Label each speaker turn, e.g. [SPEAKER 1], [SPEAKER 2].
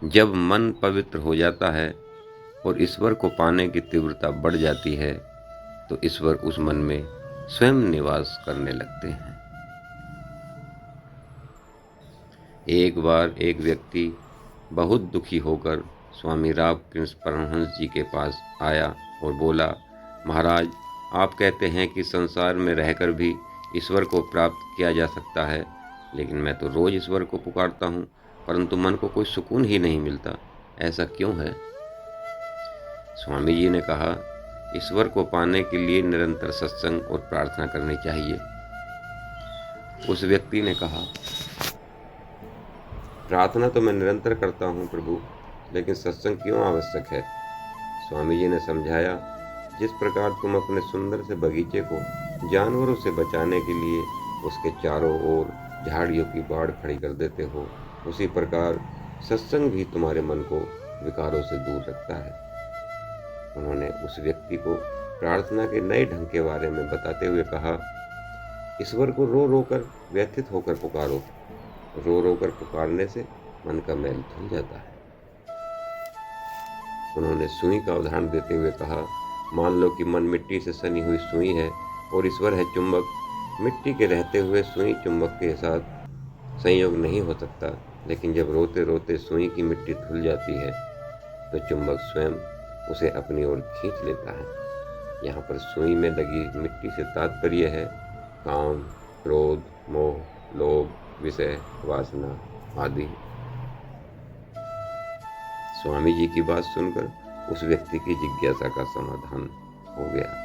[SPEAKER 1] जब मन पवित्र हो जाता है और ईश्वर को पाने की तीव्रता बढ़ जाती है तो ईश्वर उस मन में स्वयं निवास करने लगते हैं। एक बार एक व्यक्ति बहुत दुखी होकर स्वामी रामकृष्ण परमहंस जी के पास आया और बोला, महाराज, आप कहते हैं कि संसार में रहकर भी ईश्वर को प्राप्त किया जा सकता है, लेकिन मैं तो रोज ईश्वर को पुकारता हूँ, परंतु मन को कोई सुकून ही नहीं मिलता। ऐसा क्यों है? स्वामी जी ने कहा, ईश्वर को पाने के लिए निरंतर सत्संग और प्रार्थना करनी चाहिए। उस व्यक्ति ने कहा, प्रार्थना तो मैं निरंतर करता हूँ प्रभु, लेकिन सत्संग क्यों आवश्यक है? स्वामी जी ने समझाया, जिस प्रकार तुम अपने सुंदर से बगीचे को जानवरों से बचाने के लिए उसके चारों ओर झाड़ियों की बाड़ खड़ी कर देते हो, उसी प्रकार सत्संग भी तुम्हारे मन को विकारों से दूर रखता है। उन्होंने उस व्यक्ति को प्रार्थना के नए ढंग के बारे में बताते हुए कहा, ईश्वर को रो रो कर व्यथित होकर पुकारो। रो रो कर पुकारने से मन का मैल धुल जाता है। उन्होंने सुई का उदाहरण देते हुए कहा, मान लो कि मन मिट्टी से सनी हुई सुई है और ईश्वर है चुंबक। मिट्टी के रहते हुए सुई चुंबक के साथ संयोग नहीं हो सकता, लेकिन जब रोते रोते सुई की मिट्टी धुल जाती है तो चुंबक स्वयं उसे अपनी ओर खींच लेता है। यहाँ पर सुई में लगी मिट्टी से तात्पर्य है काम, क्रोध, मोह, लोभ, विषय, वासना आदि। स्वामी जी की बात सुनकर उस व्यक्ति की जिज्ञासा का समाधान हो गया।